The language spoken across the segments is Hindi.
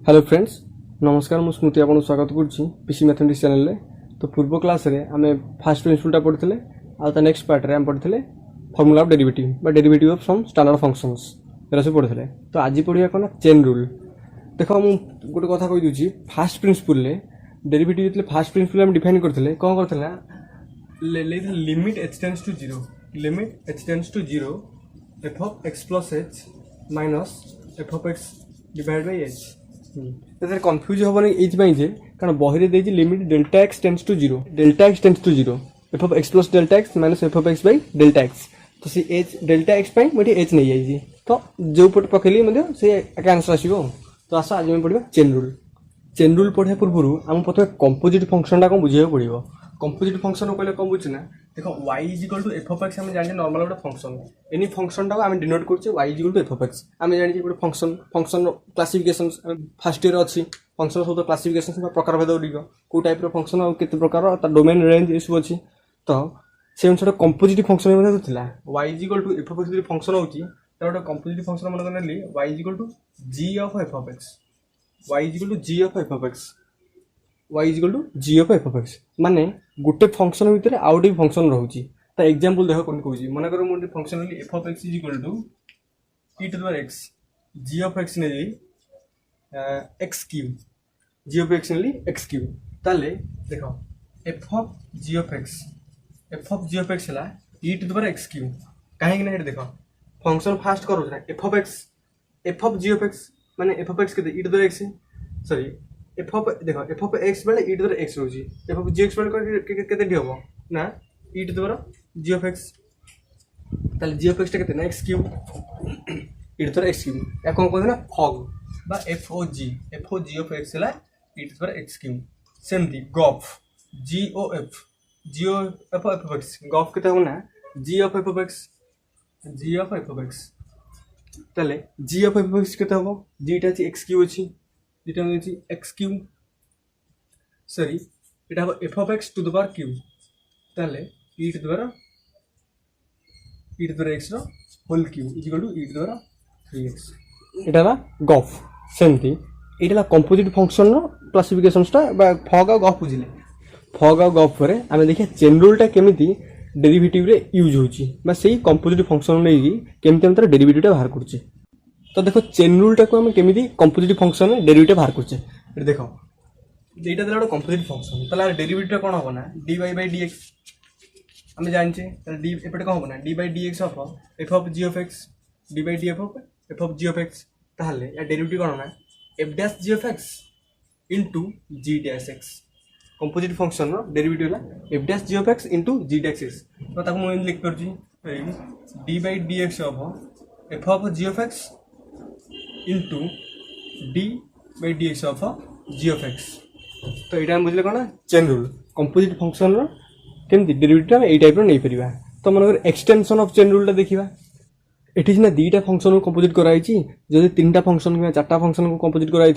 हेलो फ्रेंड्स नमस्कार मु स्मृति आपन स्वागत करुच्ची पीसी मैथमेटिक्स चैनल रे। तो पूर्व क्लास रे आमे फर्स्ट प्रिंसिपल पढ़ते आ नेक्स्ट पार्ट रे हम पढ़ते फॉर्मूला ऑफ डेरिवेटिव बा derivative of some standard functions एरा सब पढ़ते। तो आज पढ़िया कोन चेन रूल। देखो मु गोटे कथा कहि दूची फर्स्ट प्रिंसिपल रे डेरिवेटिव जतले फर्स्ट प्रिंसिपल हम डिफाइन करथले कोन करथला limit h tends to 0 limit h tends to 0 f of x plus h minus f of x divided by h। तो कन्फ्यूज हेनी ये कारण बही दे limit delta x tends to 0 delta x tends to 0 f of x plus delta x minus f of x by delta x. तो सी एच डेल्टा एक्स मुझे एच नहीं जाइए तो जो पटे पकड़े से आंसर आसो। तो आस आज पढ़ा चेन रूल। चेन रूल पढ़ा पूर्व आम प्रथम कंपोजिट फंक्शन को बुझे पड़ो। कंपोजिट फंक्शन कहले कौन बुझे ना देख y equal to f of x आम जाने नॉर्मल गोटे फंक्शन एनी फंक्शन टाक आम डिनोट करछे y equal to f of x आम जाने गोटे function function classification first year अच्छी फंक्शन सब क्लासिफिकेशन प्रकार भेद गुड़िक कौ टाइप फंक्शन और केते प्रकार डोमेन रेंज ये सब अच्छी। तो से अनुसार कंपोजिट फंक्शन था y equal to f of x function होची गोटे कंपोजिट फंक्शन मन नेली y equal to g of f of x y equal to g of f of x y equal to g of f of x माने गोटे फंक्शन भितर आउ गोटे फंक्शन रोची। तो एग्जांपल देख कौन कहूँ मन कर मुझे function f of x equal to e to the power x g of x ने x cube g of x ने x क्यूब ताले देखो f of g of x है e to the power x cube कहीं ना देखो फंक्शन फास्ट करो f of g of x माने f ऑफ x के e to the x sorry f of देखो एफ ऑफ एक्स बेले ई टू द एक्स रोजी एफ ऑफ जी एक्स बेले केते डी होबो ना e to the g of x ताले जी ऑफ एक्स केते ना x cube e to the x cube या कोन कहते ना फॉग बा f o g of x हला e to the x cube सेमती g o f g o f x g o f केते हो ना जी ऑफ एफ एक्स ताले जी ऑफ एफ एक्स केते होबो जीटा अछि एक्स क्यूब अछि যেটা হচ্ছে x কিউব সরি এটা হবে f of x to the power cube তাহলে e to the power x র whole cube equal to e to the power 3x এটা হলো গফ সেমতি এটা হলো কম্পোজিট ফাংশন র ক্লাসিফিকেশনটা বা ফগ আর গফ বুঝিলে ফগ আর গফ পরে আমি দেখি চেন রুলটা কেমিতি ডেরিভেটিভ রে ইউজ होची বা সেই কম্পোজিট ফাংশন নেই কেমিতি আমরা ডেরিভেটিভটা বাহার করছি। तो देखो चेन रूलटा को आम केमी कंपोजिट फंक्शन डेरिवेटिव बाहर करछे देख एटा गोटे कंपोजिट फंक्शन ताला डेरिवेटिव कौन हम ना d y by d x आम जाने डी एपटे कौन हम ना d by d x of f of g of x d by d f of g of x ताहले या डेरिवेटिव कौन ना f dash g of x into g dash x composite function derivative f dash g of x into g dash x. तो ताको मुझे लिख कर d by d x of f of g of x into d by d x of g of x. तो यहाँ बुझे कौन चेन रूल कंपोजिट फंक्शन केमती डेरिवेटिव यही टाइप नहीं पार। तो मन एक्सटेंशन ऑफ चेन रूलटा देखा ये सीना दुईटा फंक्शन को कंपोजिट कराई जब तीन फंक्शन कि चार्टा फंक्शन को कंपोजिट कराई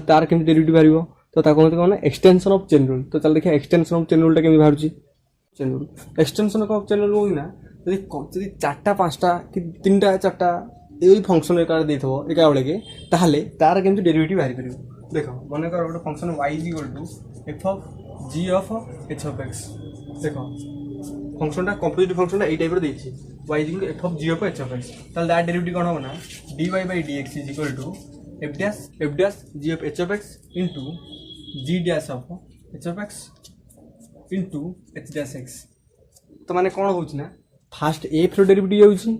तार केमती डेरिवेटिव बाहर तो ताको कौन एक्सटेंशन ऑफ चेन रूल। तो चल देखिए एक्सटेंशन ऑफ चेन रूलटा केमती बाहर chain rule extension of chain rule होना जब चार्टा पाँचटा कि तीन चार्टा ये फंक्शन एक एका बेले के ताहले तार केमती डेरिवेटिव बाहर कर देख मन कर गोटे function y equal to f of g of h of x देख फंक्शनटा कंपोजिट फंक्शनटा ये टाइप देछि y equal to f of g of h of x ताहले तार डेरिवेटिव कोन हो ना dy bye dx is equal to f dash g of h of x into g dash of h of x into h dash x. तो माने कोन होछि ना फास्ट एफ रो डेरिवेटिव होछि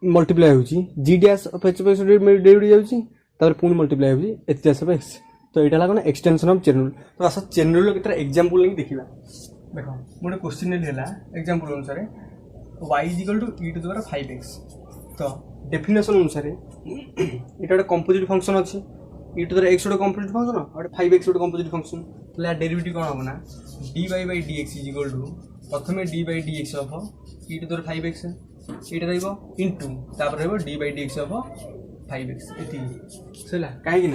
मल्टीप्लाई होची g dash of h of x derivative जाउची तापर पुनी मल्टीप्लाई होची एच डैश ऑफ एक्स। तो एटा लागना एक्सटेंशन ऑफ चेन रूल। तो आसा चेन रूल केतरा एग्जांपल नहीं देखिबा देखो मोटे क्वेश्चन ने लेला एग्जांपल अनुसार y equal to e to the power 5x। तो डेफिनेशन अनुसार एटा गोटे कंपोजिट फंक्शन अछि e to the power x गोटे कंपोजिट फंक्शन और 5x गोटे कंपोजिट फंक्शन तले डेरिवेटिव कोन होबो ना dy bye dx equal to प्रथमे d by dx of e to the power 5x ये into d by d x of 5x ये कहीं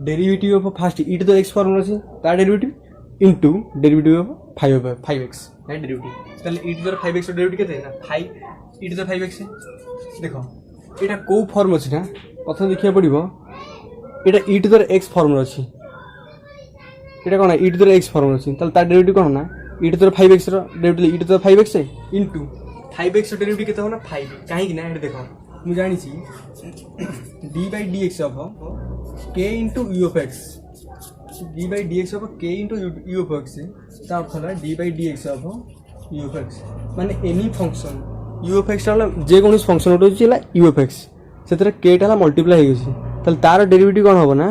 derivative of first e to the x formula से तार derivative into derivative of 5x derivative ताले ई टू द 5x डेरिवेटिव केते ना 5 ई टू द 5x देखो एटा को फॉर्म अछि ना प्रथम देखिया पड़िबो এটা ই টু দ্য এক্স ফর্মରେ ଅଛି, এটা କ'ଣ ଇ ଟୁ ଦ ଏକ୍ସ ଫର୍ମରେ ଅଛି, ତାହେଲେ ତା ଡେରିଭେଟିଭ୍ କ'ଣ ନା ଇ ଟୁ ଦ 5xର derivative e to the 5x into 5xର ଡେରିଭେଟିଭ୍ କେତେ ହେବ ନା 5, କାହିଁକି ନା ଏଠି ଦେଖ ମୁଁ ଜାଣିଛି ଡି ବାଇ ଡି ଏକ୍ସ ହେବ k into u of x, d by d x ହେବ k into u of x, ତା ଅର୍ଥ ହେଲା ଡି ବାଇ ଡି ଏକ୍ସ ହେବ ୟୁ ଅଫ୍ ଏକ୍ସ, ମାନେ ଏନି ଫଙ୍କସନ୍ ୟୁ ଅଫ୍ ଏକ୍ସଟା ହେଲା ଯେକୌଣସି ଫଙ୍କସନ୍ ଗୋଟେ ହେଉଛି ହେଲା ୟୁ ଅଫ୍ ଏକ୍ସ, ସେଥିରେ କେଟା ହେଲା ମଲ୍ଟିପ୍ଲାଏ ହେଇଯାଇଛି, ତାହେଲେ ତାର ଡେରିଭେଟିଭ୍ କ'ଣ ହେବ ନା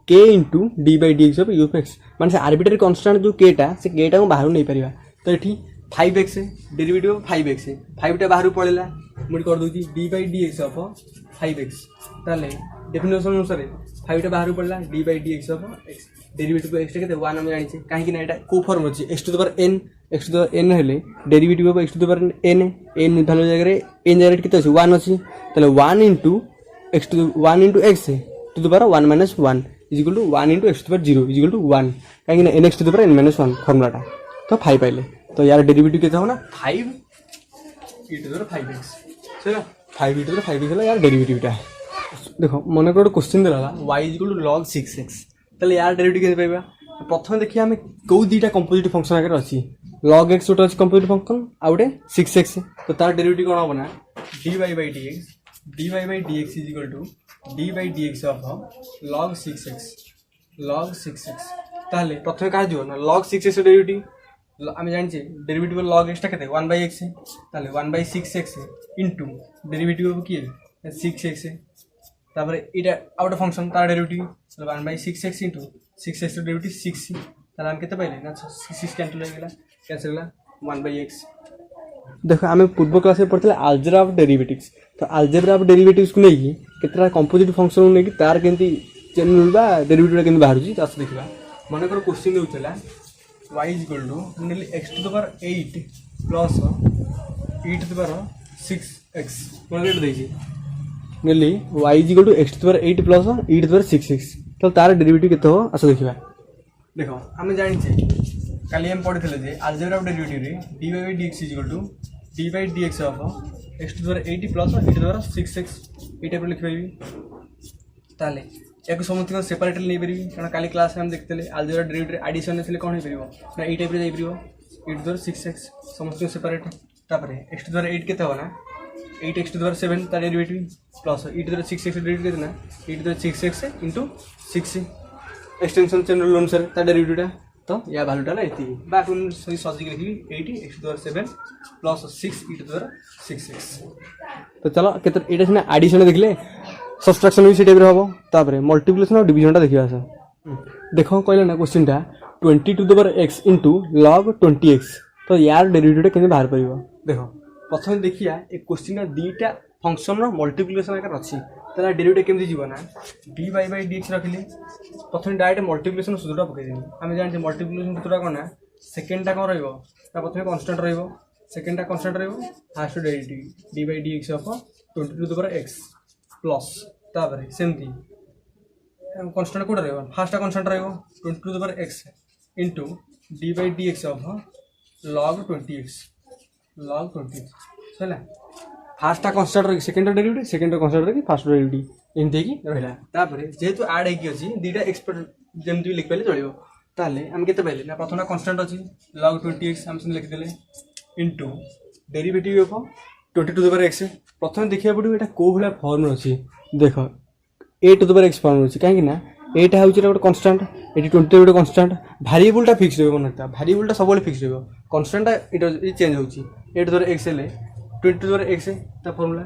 के into d by d x of you x, मान से आर्बिट्रेरी कन्स्टांट जो केटा से केटा को बाहर नहीं पारिबा, तो ये 5x डेरिवेटिव 5x 5टा बाहर पड़ेगा मुझे कर दूसरी d by d x of 5x, ताले डेफिनेशन अनुसार 5टा बाहर पड़ेगा d by d x of x, derivative x के 1 हम जानी कहीं ना को फॉर्म अच्छी x to the power n, x to the n हेले derivative of x to the power n, n value जगह n जगह केते अछि 1 अछि, ताले 1 into x to 1 into x to the power 1 minus 1 is equal to 1 into x to the power 0 is equal to 1, कहीं n x to the power n minus 1 फॉर्मूलाटा, तो 5 पाइले, तो यार डेरिवेटिव केते हो ना 5 e टू द 5x, चलो 5 e टू द 5x है यार डेरिवेटिवटा। देखो मन को क्वेश्चन दिला y is equal to log 6x, ताले यार डेरिवेटिव केते पाइबा, प्रथम देखिए हमें को दीटा कंपोजिट फंक्शन आकर अछि log x उटा अछि कंपोजिट फंक्शन आ उटे 6x, तो तार डेरिवेटिव कोन होबना dy by dx is equal to d by d x of log 6x, ताहले प्रथम कहा जो ना log 6x डेरिवेटिव आम जानी डेरिवेटिव log x केते 1/x, ताहले 1/6x इनटू डेरिवेटिव ऑफ किए 6x, तापर इटा आउट फंक्शन तार derivative 1/6x into 6x derivative 6, ताहले हम केते पाइले ना 6 कैंसिल हो गेला 1/x। देखो आम पूर्व क्लास में पढ़ते आलजेब्रा ऑफ डेरिवेटिव्स, तो आलजेब्रा ऑफ डेरिवेटिव्स को लेकिन केतरा कंपोजिट फंक्शन को लेकिन तार केमती चेन मिलबा डेरिवेटिव केमती बाहर जी तास देखिबा। मन कर क्वेश्चन देउतला y इज इक्वल टू नेली x to the power 8 plus e to the power 6x मन रेट देछि नेली y is equal to x to the power 8 plus e to the power 6x, तो तार डेरिवेटिव केते हो आस देखिबा। देखो हम जानि छे काली हम पढ़िथिले जे अलजेब्रा ऑफ डेरिवेटिव रे dy by dx is equal to d by d x of x to the power 8 plus e to the power 6x ये टाइप लिख पाइबी, ताले एक समस्त सेपरेटली नहीं पारि, कारण काली क्लास में हम देखते अलजेब्रा डेरिवेटिव एडिशन ने कौन हो पारिबो ना ई टाइप रे जाई पारिबो e to the power 6x समस्त सेपरेट, तापर x टू द पावर 8 केते हो ना 8x टू द पावर 7 ता derivative plus e to the power 6x derivative केते ना e to the power 6x into 6 extension chain rule अनुसार ता डेरिवेटिवटा, तो या वैल्यूटा ना एति बाकी सही सजिक लिखी 80 x to the power 7 plus 6 e to the power 6x। तो चलो केते एटा सिना एडिशन देखले सब्सट्रैक्शन भी से टाइप रे हबो, तापर मल्टीप्लिकेशन और डिवीजनटा देखिबा से। देखो कहले ना क्वेश्चनटा 20 to the power x into log 20x, तो यार डेरिवेटिवटा केने बाहर परिबो। देखो प्रथम देखिया ए क्वेश्चनटा दीटा फंक्शन रो मल्टीप्लिकेशन आकार अछि, ताला डेरिवेटिव केमति जीवो ना dy by dx रखिले प्रथम डायरेक्ट मल्टीप्लिकेशन सूत्रटा पकै देनी, हम जानि मल्टीप्लिकेशन सूत्रटा कोन ना सेकंडटा कोन रहइबो ता प्रथम कांस्टेंट रहइबो, सेकंडटा कांस्टेंट रहइबो, first derivative dy by dx of 20 to the power x plus तापर सेमती कांस्टेंट कोड रहइबो फर्स्ट कांस्टेंट रहइबो 20 to the power x into dy by dx of log 20x चला फास्ट कांस्टेंट रही सेकंड डेरिवेटिव सेकंड कांस्टेंट रही फर्स्ट डेरिवेटिव एमती की रहला, तापर जेहेतु ऐड हेकी अछि दीटा एक्सपर्ट जेमती लिख पाले चलिबो, ताले हम केते पाइले ना प्रथम कांस्टेंट अछि log 20x हम से लिख देले into derivative of 20 to the power x, प्रथम देखिया पड़ो एटा को भला फॉर्म अछि, देखो a to the power x form अछि काहे कि ना एटा होछि ଗୋଟେ कांस्टेंट एटी 20 ଗୋଟେ कांस्टेंट वेरिएबलटा फिक्स रहबो नता वेरिएबलटा सब फिक्स रहबो कांस्टेंटटा एटा चेंज होछि a to the power x ले 20 टू द पावर x ता formula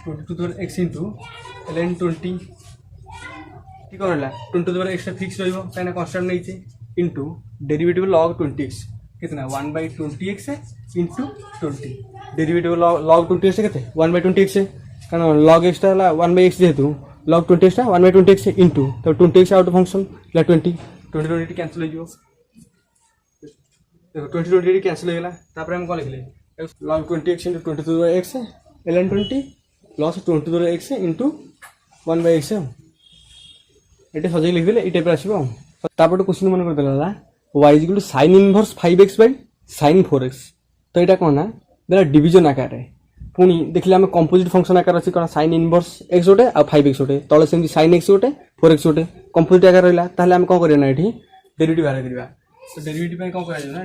20 to the power x into ln 20 की करला 20 to the power x fix रहबो काहे कांस्टेंट नै छै इनटू डेरिवेटिव log 20x कितना 1/20x into 20 derivative log 20x केते 1/20x कारण log x ता 1/x जेतु log 20x ता 1/20x इनटू तो 20x आउट फंक्शन ला 20 कैंसिल हो जिवो, देखो 20 कैंसिल हो गेला, तापर हम कोन लिखले log 20x into 20 to the x ln 20 plus 20 to the x into 1/x एटे सजे लिख देले ए टाइप आसीबो। तापर क्वेश्चन मन कर देला y is equal to sin inverse 5x by sin 4x, तो एटा कोन ना बेला डिवीजन आकार रे पुनी देखले हम कंपोजिट फंक्शन आकार अछि कोन sin inverse x ओटे आ 5x ओटे तळे सेमि sin x ओटे 4x ओटे कंपोजिट आकार रहा ताहले आम कौन करना ये डेरिवेटिव बाहर करवा तो डेरिवेटिव कौन करा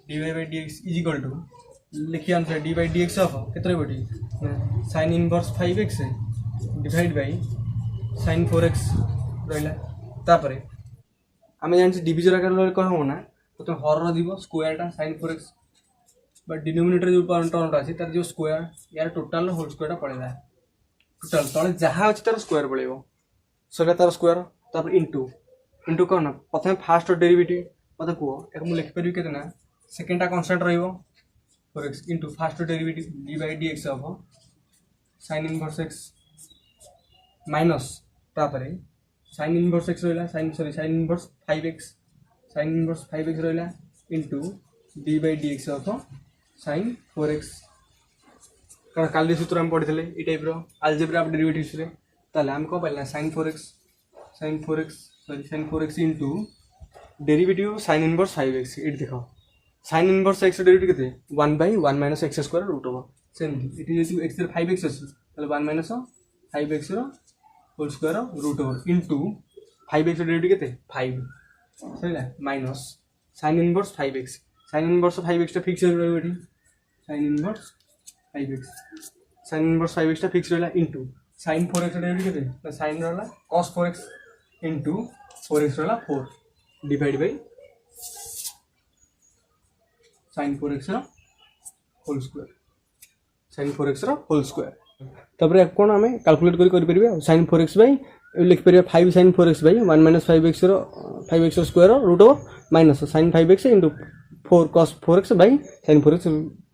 dy by dx is equal to लिखिए अनुसार dy by dx ऑफ केतरे बटी sin inverse 5x divide by sin 4x रहा तापरे आम जानी डिविजन आकार कौन हो ना प्रथम हर दिव स्क्वायरटा sin 4x बट डिनोमिनेटर जो टर्मटा अच्छी तार जो स्क्वायर यार टोटाल होल स्क्वायरटा पड़ेगा टोटाल तले जहाँ अच्छे तार स्क्वायर पड़ेगा सर तार स्क्वायर तापर इंटू इंटू कौन ना प्रथम फास्ट डेरिवेटिव मत कह एक मुझे लिखिपारि के सेकेंडटा कन्स्टांट रक्स into first derivative d by d x हम साइन इनवर्स एक्स माइनस तापर साइन इनवर्स एक्स रहा sine inverse 5x sine inverse 5x रहा into d by d x हम साइन 4x कारण काली सूत्र आम पढ़ी ये टाइप आलजेब्रा डेरिवेटिव्स ताले आम कौन पाइला sine 4x into derivative sine inverse 5x ये देख साइन इनवर्स एक्स डेरिवेटिव के 1 by 1 minus x square root हम सेमती ये एक्स 5x अच्छे 1 minus 5x whole square root over into 5x derivative के 5 सही minus sine inverse 5x sine inverse 5x fix रही साइन इनवर्स 5x फिक्स रहा इंटू साइन 4x डेरिवेटिव के साइन रहा कॉस 4x इंटू 4x रहा 4 divide by sine 4x whole square sine 4x whole square तापर कौन आम कैलकुलेट कर साइन 4x बाई लिखिपर 5 sine 4x by 1 minus 5x square root over minus sine 5x into 4 cos 4x by sine 4x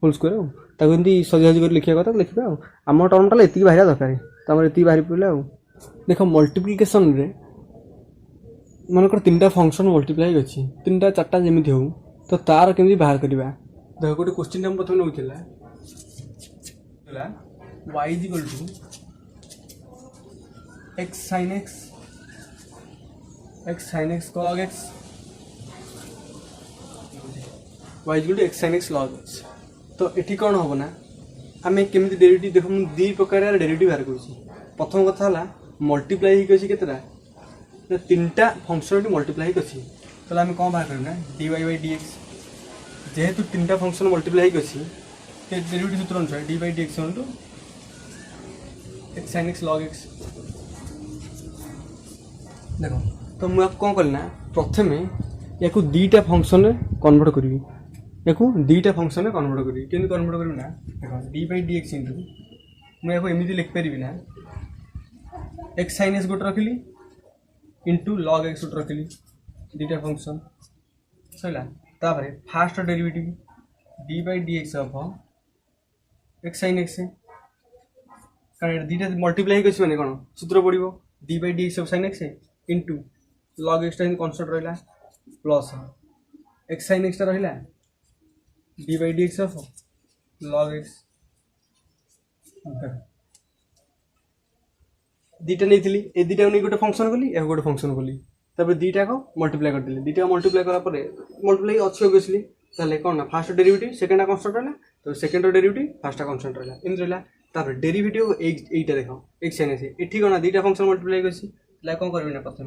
whole square ताको एमती सजी सजी कर लिखा कथा लिखा आम टर्मटा ये बाहर दरकार तो ये बाहर पड़ा देख मल्टीप्लिकेशन रे मनकर 3टा फंक्शन मल्टीप्लाई अच्छी 3टा 4टा जमी हो तो तार केमी बाहर करवा देख गोटे क्वेश्चन हम प्रथम नौला y is equal to x sin x cos x y is equal to x sin x log x तो ये कौन हम ना आम केमी डेरिवेटिव देख मुझे 2 प्रकार डेरिवेटिव बाहर कर प्रथम कथा है मल्टीप्लाई होता 3टा फंक्शन मल्टीप्लाई अच्छी तो आम कौन बाहर करना dy by dx जेहेतु 3टा फंक्शन मल्टीप्लाई अच्छी डेरिवेटिव सूत्र अनुसार dy by dx to x sin x log x देखो तो मुझे कौन कल ना प्रथम या 2टा फंक्शन कन्वर्ट करी या 2टा फंक्शन कन्वर्ट करी केमती कन्वर्ट करी ना देखो D by d x into मुझे एमती लिखिपारि ना x sin x गोटे रखिली इंटू लॉग एक्स गोटे रखिली 2टा फंक्शन सर तापर fast derivative d by d x of x sin x कारण 2टा मल्टीप्लाई अच्छे मैंने कौन सूत्र पड़ो d by d x of sin x into log एक्सटा कन्स्टांट रहा प्लस x sin x रहा d by d x of log x 2टा नहीं ए 2टा नहीं गोटे फंक्शन कली या गोटे फंक्शन कली तापर 2टा को मल्टीप्लाई करदेली 2टा मल्टीप्लाई करापर मल्टीप्लाई अच्छी ओबियसली ताले कौन ना फास्ट डेरिवेटिव सेकेंडा कन्स्टांट रहा तो सेकेंड डेरिवेटिव फार्स्टा कन्स्टांट रहा एमती रहा तापर डेरिवेटिव एटा देख x sin x ये कौन 2टा फंक्शन मल्टीप्लाई कर कौन कर प्रथम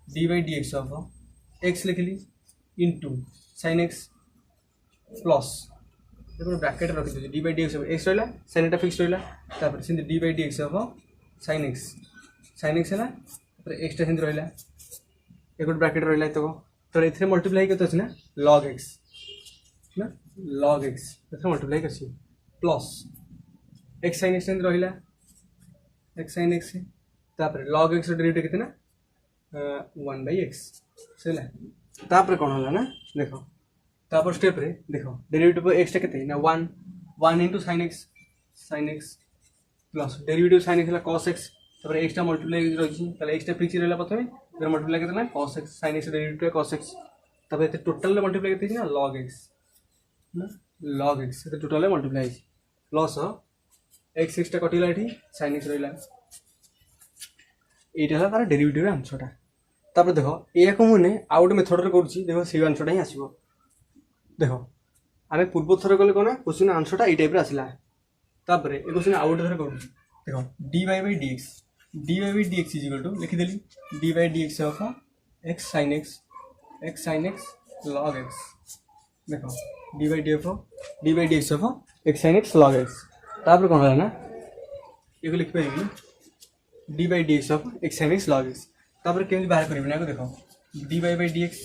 d by d x of x लिखिली into sine x plus bracket रखी d by d x x रहा साइन एटा फिक्स रहा d by d x of sine x है एक्सटा सेमती रहा एक ब्राकेट रहा तो ये मल्टीप्लाई के अच्छे ना लॉग एक्स मल्टीप्लाई अच्छी प्लस एक्स साइन एक्स रहा x sine x log x derivative कितना 1 बाई एक्स सही तापर कौन है ना देख तापर स्टेप रे देख डेरिवेटिव एक्सटा के ना 1 into sine x plus derivative sign x cos x तापर एक्सटा मल्टीप्लाई रही एक्सटा फिक्स रहा प्रथम मल्टीप्लाई के cos x sine x derivative cos x तापर टोटाल मल्टीप्लाई के ना log x total multiply plus x एक्सटा कटिला ये साइन एक्स रहा यहाँ तार डेरिवेटिव आंसरटा तापर देख या मुझे आउ गोटे मेथड करुँच देख से आंसरटा ही आसो देख आम पूर्व थर कले कौन क्वेश्चन आंसरटा ये टाइप आसला तापर ये क्वेश्चन आउ गोटे थर कर देख d y by d x d y by d x is equal to लिखिदेली d by d x of x sine x log x देख d by d x of x sine x log x तापर कौन है ना ये लिखिपारि d by d x of x sine x log x तापर केମିତି बाहर करेंगे ना देख d y by d x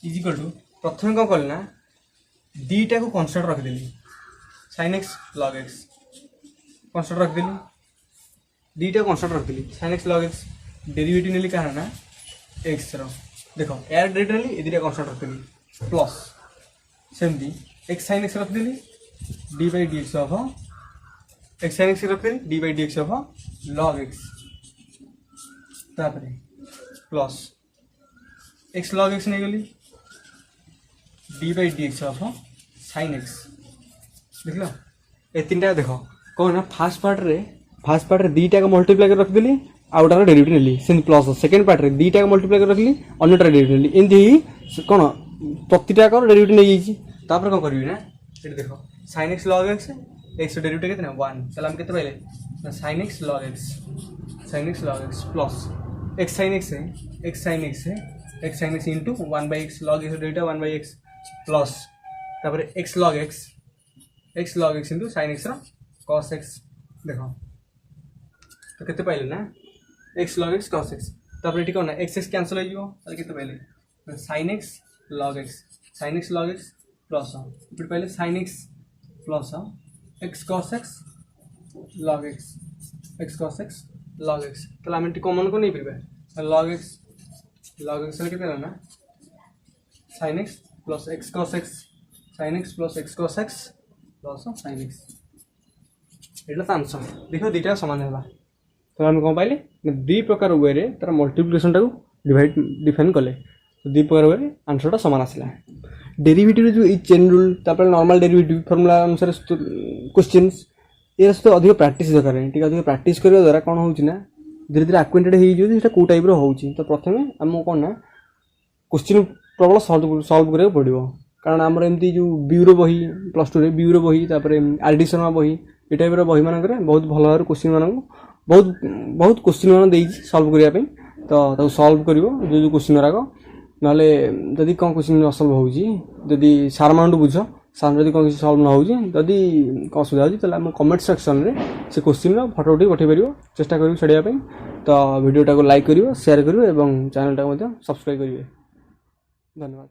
is equal to प्रथम कौन कल ना दीटा को कन्स्टांट रखिदेली sine x log x constant रखिदेली दीटा कन्स्टांट रखिदेली sine x log x derivative नेली कहाँ ना एक्स रो देख यार डेरिवेटिव नेली ए दीटा कन्स्टांट रखिदेली प्लस सेमती एक्स साइन एक्स रखिदेली d by d x of x sine x रखिदेली d by d x of log x तापर प्लस एक्स लॉग एक्स नहीं गली d by d x of sine x देख लो ए तीन टाइम देख कौन ना फास्ट पार्ट रे दीटा को मल्टीप्लाई कर रखिदेली आउटार डेरिवेटिव नेली सेम प्लस सेकेंड पार्ट रे दीटा को मल्टीप्लाई कर रखली अन्यटा डेरिवेटिव नेली एमती कौन प्रतिटा कर डेरिवेटिव नहीं जाइए तापर कौन करी ना ये देख sine x log x derivative कितना 1 चल हम कितने पाइले sine x log x plus x sine x into 1 by x log x derivative 1 by x plus तापर x log x into sine x cos x देख तो केते पाइले ना x log x cos x तापर एटी कौन एक्स एक्स कैंसल हो केते पाइले sine x log x plus इपटे पाइले sine x plus x cos x log x तो आम कॉमन को नहीं पाइबा लॉग एक्स केते ना sign x plus x cos x sine x plus x cos x plus sine x एटा आंसर देख दीटा सामान है तो आम कौन पाइले दी प्रकार वे तार मल्टीप्लिकेशन टाक डिफाइन कले तो दी प्रकार वे आंसर सामान आसला डेरिवेटिव जो chain rule normal derivative formula अनुसार क्वेश्चंस ये तो अधिक प्रैक्टिस दरकार है अधिक प्रैक्टिस करने द्वारा कौन होना धीरे धीरे आक्वेंटेड हो कौ टाइप होची तो प्रथम आम कौन ना क्वेश्चन प्रबल सल्व करा पड़ो कारण आमर एमती जो ब्यूरो बही प्लस टू ब्यूरो बही आर डी शर्मा बही ये टाइप बही मानक बहुत भल भाव क्वेश्चन मान बहुत क्वेश्चन मान सल्व करने तो सल्व कर जो क्वेश्चन गुराक ना जदि कौन क्वेश्चन असल्व होदी सार मान बुझ सार जब कौन सल्व ना होदी कौन असुविधा होती कमेंट सेक्शन में से क्वेश्चन फटो उठे पठे पार चेष्टा कर छाड़ापी तो भिडियोटा को लाइक करियो शेयर करियो एवं चैनल टाइम सब्सक्राइब करिए धन्यवाद।